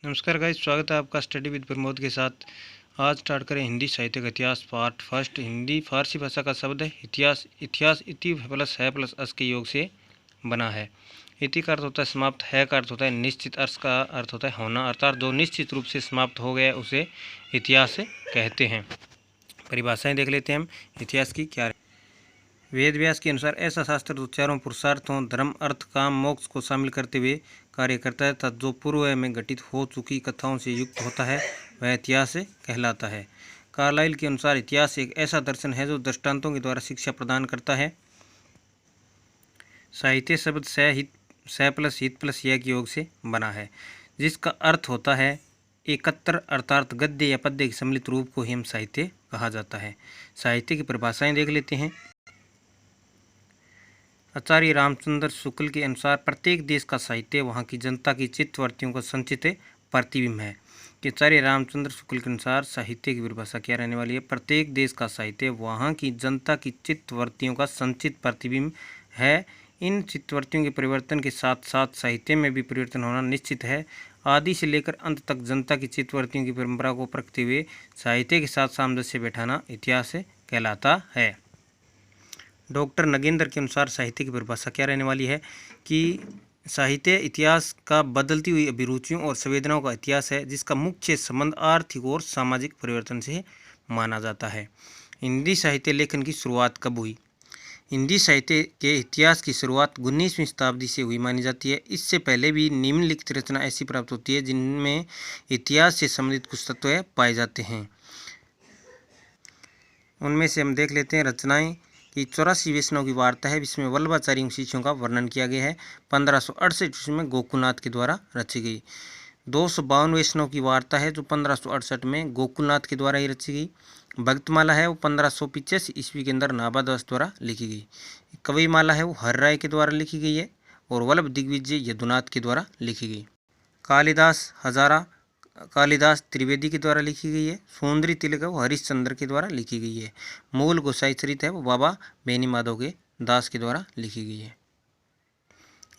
नमस्कार गाइस, स्वागत है आपका स्टडी विद प्रमोद के साथ। आज स्टार्ट करें हिंदी साहित्य का इतिहास पार्ट फर्स्ट। हिंदी फारसी भाषा का शब्द है इतिहास। इतिहास इति प्लस है प्लस अस के योग से बना है। इति का अर्थ होता है समाप्त, है का अर्थ होता है निश्चित, अर्थ का अर्थ होता है होना, अर्थात जो निश्चित रूप से समाप्त हो गया उसे इतिहास कहते हैं। परिभाषाएँ देख लेते हैं हम इतिहास की क्या। वेद व्यास के अनुसार ऐसा शास्त्र जो चारों पुरुषार्थों धर्म अर्थ काम मोक्ष को शामिल करते हुए कार्य करता है तथा जो पूर्व में घटित हो चुकी कथाओं से युक्त होता है वह इतिहास कहलाता है। कार्लाइल के अनुसार इतिहास एक ऐसा दर्शन है जो दृष्टांतों के द्वारा शिक्षा प्रदान करता है। साहित्य शब्द स प्लस हित प्लस या के योग से बना है, जिसका अर्थ होता है एकत्र, अर्थात गद्य या पद्य के सम्मिलित रूप को ही हम साहित्य कहा जाता है। साहित्य की परिभाषाएं देख लेते हैं। आचार्य रामचंद्र शुक्ल के अनुसार प्रत्येक देश का साहित्य वहाँ की जनता की चित्तवृत्तियों का संचित प्रतिबिंब है। कि आचार्य रामचंद्र शुक्ल के अनुसार साहित्य की परिभाषा क्या रहने वाली है? प्रत्येक देश का साहित्य वहाँ की जनता की चित्तवृत्तियों का संचित प्रतिबिंब है। इन चित्तवृत्तियों के परिवर्तन के साथ साथ साहित्य में भी परिवर्तन होना निश्चित है। आदि से लेकर अंत तक जनता की चित्तवृत्तियों की परंपरा को परखते हुए साहित्य के साथ सामंजस्य बैठाना इतिहास कहलाता है। डॉक्टर नगेंद्र के अनुसार साहित्य की परिभाषा क्या रहने वाली है कि साहित्य इतिहास का बदलती हुई अभिरुचियों और संवेदनाओं का इतिहास है, जिसका मुख्य संबंध आर्थिक और सामाजिक परिवर्तन से माना जाता है। हिंदी साहित्य लेखन की शुरुआत कब हुई? हिंदी साहित्य के इतिहास की शुरुआत 19वीं शताब्दी से हुई मानी जाती है। इससे पहले भी निम्नलिखित रचना ऐसी प्राप्त होती है जिनमें इतिहास से संबंधित कुछ तत्व पाए जाते हैं। उनमें से हम देख लेते हैं रचनाएं कि 84 वैष्णव की वार्ता है, जिसमें वल्लभाचार्य शिष्यों का वर्णन किया गया है। 1568 ईस्वी में गोकुलनाथ के द्वारा रची गई। 252 वैष्णव की वार्ता है जो 1568 में गोकुलनाथ के द्वारा ही रची गई। भक्तमाला है वो 1585 ईस्वी के अंदर नाभादास द्वारा लिखी गई। कविमाला है वो हर्राय के द्वारा लिखी गई है और वल्लभ दिग्विजय यदुनाथ के द्वारा लिखी गई। कालिदास त्रिवेदी के द्वारा लिखी गई है। सौंदर्य तिलक है वो हरिश्चंद्र के द्वारा लिखी गई है। मूल गोसाई चरित है वो बाबा बेनी माधव के दास के द्वारा लिखी गई है।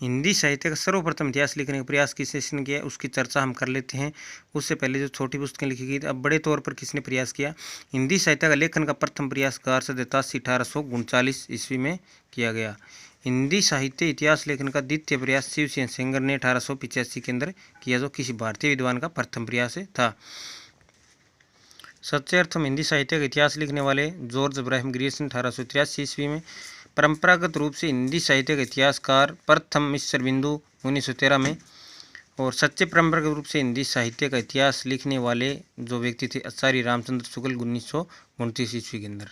हिंदी साहित्य का सर्वप्रथम इतिहास लिखने का प्रयास किसने किया है उसकी चर्चा हम कर लेते हैं। उससे पहले जो छोटी पुस्तकें लिखी गई थी, अब बड़े तौर पर किसने प्रयास किया? हिंदी साहित्य का लेखन का प्रथम प्रयास गार्सद 1839 ईस्वी में किया गया। हिंदी साहित्य इतिहास लेखन का द्वितीय प्रयास शिवसेन सेंगर ने 1885 के अंदर किया, जो किसी भारतीय विद्वान का प्रथम प्रयास था। सच्चे अर्थ में हिंदी साहित्य का इतिहास लिखने वाले जॉर्ज इब्राहिम ग्रियर्सन 1883 ईस्वी में। परंपरागत रूप से हिंदी साहित्य का इतिहासकार प्रथम मिस्र बिंदु 1913 में। और सच्चे परंपरागत रूप से हिंदी साहित्य का इतिहास लिखने वाले जो व्यक्ति थे आचार्य रामचंद्र शुक्ल 1929 ईस्वी के अंदर।